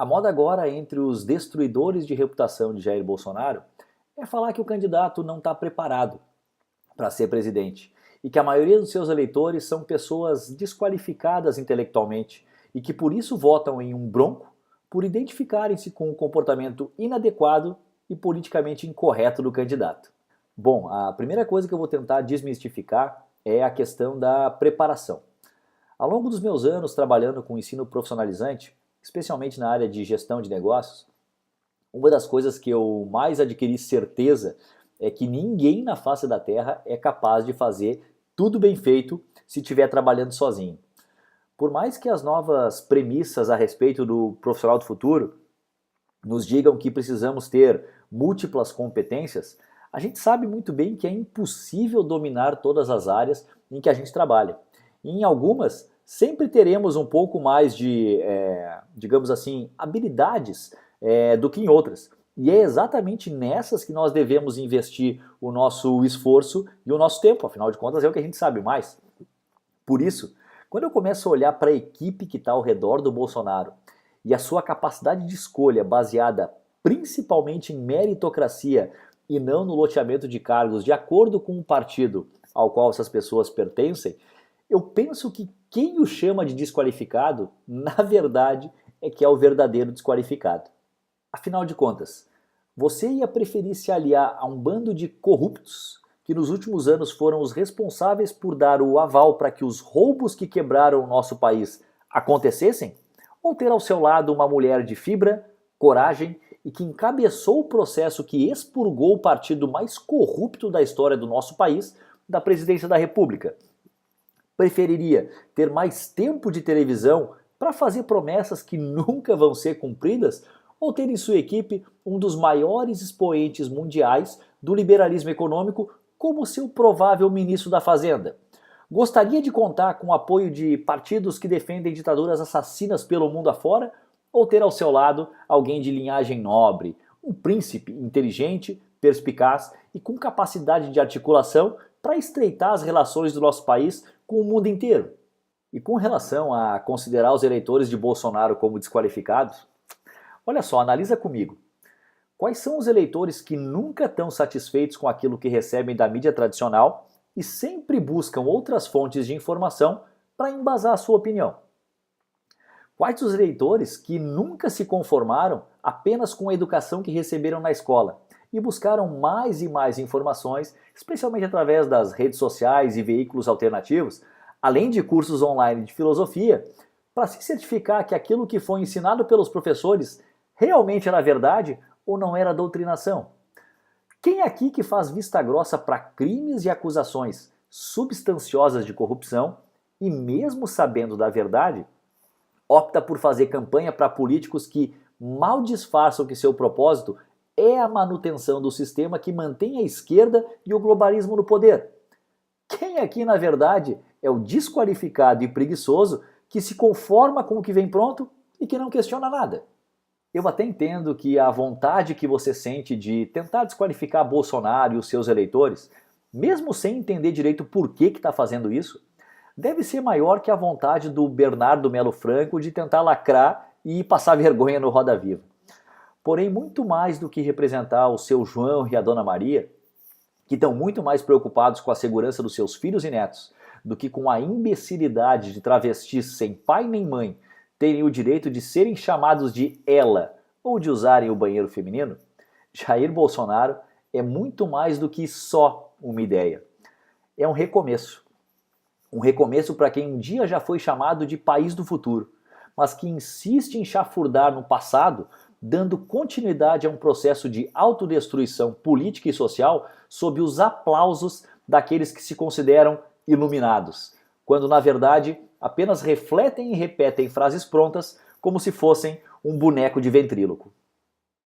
A moda agora entre os destruidores de reputação de Jair Bolsonaro é falar que o candidato não está preparado para ser presidente e que a maioria dos seus eleitores são pessoas desqualificadas intelectualmente e que por isso votam em um bronco por identificarem-se com o comportamento inadequado e politicamente incorreto do candidato. Bom, a primeira coisa que eu vou tentar desmistificar é a questão da preparação. Ao longo dos meus anos trabalhando com ensino profissionalizante, especialmente na área de gestão de negócios, uma das coisas que eu mais adquiri certeza é que ninguém na face da Terra é capaz de fazer tudo bem feito se estiver trabalhando sozinho. Por mais que as novas premissas a respeito do profissional do futuro nos digam que precisamos ter múltiplas competências, a gente sabe muito bem que é impossível dominar todas as áreas em que a gente trabalha. E em algumas, sempre teremos um pouco mais de, digamos assim, habilidades do que em outras. E é exatamente nessas que nós devemos investir o nosso esforço e o nosso tempo, afinal de contas é o que a gente sabe mais. Por isso, quando eu começo a olhar para a equipe que está ao redor do Bolsonaro e a sua capacidade de escolha baseada principalmente em meritocracia e não no loteamento de cargos de acordo com o partido ao qual essas pessoas pertencem, eu penso que quem o chama de desqualificado, na verdade, é que é o verdadeiro desqualificado. Afinal de contas, você ia preferir se aliar a um bando de corruptos que nos últimos anos foram os responsáveis por dar o aval para que os roubos que quebraram o nosso país acontecessem? Ou ter ao seu lado uma mulher de fibra, coragem e que encabeçou o processo que expurgou o partido mais corrupto da história do nosso país da presidência da República? Preferiria ter mais tempo de televisão para fazer promessas que nunca vão ser cumpridas ou ter em sua equipe um dos maiores expoentes mundiais do liberalismo econômico como seu provável ministro da Fazenda? Gostaria de contar com o apoio de partidos que defendem ditaduras assassinas pelo mundo afora ou ter ao seu lado alguém de linhagem nobre, um príncipe inteligente, perspicaz e com capacidade de articulação para estreitar as relações do nosso país com o mundo inteiro? E com relação a considerar os eleitores de Bolsonaro como desqualificados, olha só, analisa comigo. Quais são os eleitores que nunca estão satisfeitos com aquilo que recebem da mídia tradicional e sempre buscam outras fontes de informação para embasar a sua opinião? Quais os eleitores que nunca se conformaram apenas com a educação que receberam na escola e buscaram mais e mais informações, especialmente através das redes sociais e veículos alternativos, além de cursos online de filosofia, para se certificar que aquilo que foi ensinado pelos professores realmente era verdade ou não era doutrinação? Quem aqui que faz vista grossa para crimes e acusações substanciosas de corrupção e mesmo sabendo da verdade, opta por fazer campanha para políticos que mal disfarçam que seu propósito é a manutenção do sistema que mantém a esquerda e o globalismo no poder? Quem aqui, na verdade, é o desqualificado e preguiçoso que se conforma com o que vem pronto e que não questiona nada? Eu até entendo que a vontade que você sente de tentar desqualificar Bolsonaro e os seus eleitores, mesmo sem entender direito por que está fazendo isso, deve ser maior que a vontade do Bernardo Melo Franco de tentar lacrar e passar vergonha no Roda Viva. Porém, muito mais do que representar o seu João e a Dona Maria, que estão muito mais preocupados com a segurança dos seus filhos e netos do que com a imbecilidade de travestis sem pai nem mãe terem o direito de serem chamados de ela ou de usarem o banheiro feminino, Jair Bolsonaro é muito mais do que só uma ideia. É um recomeço. Um recomeço para quem um dia já foi chamado de país do futuro, mas que insiste em chafurdar no passado, dando continuidade a um processo de autodestruição política e social sob os aplausos daqueles que se consideram iluminados, quando na verdade apenas refletem e repetem frases prontas como se fossem um boneco de ventríloco.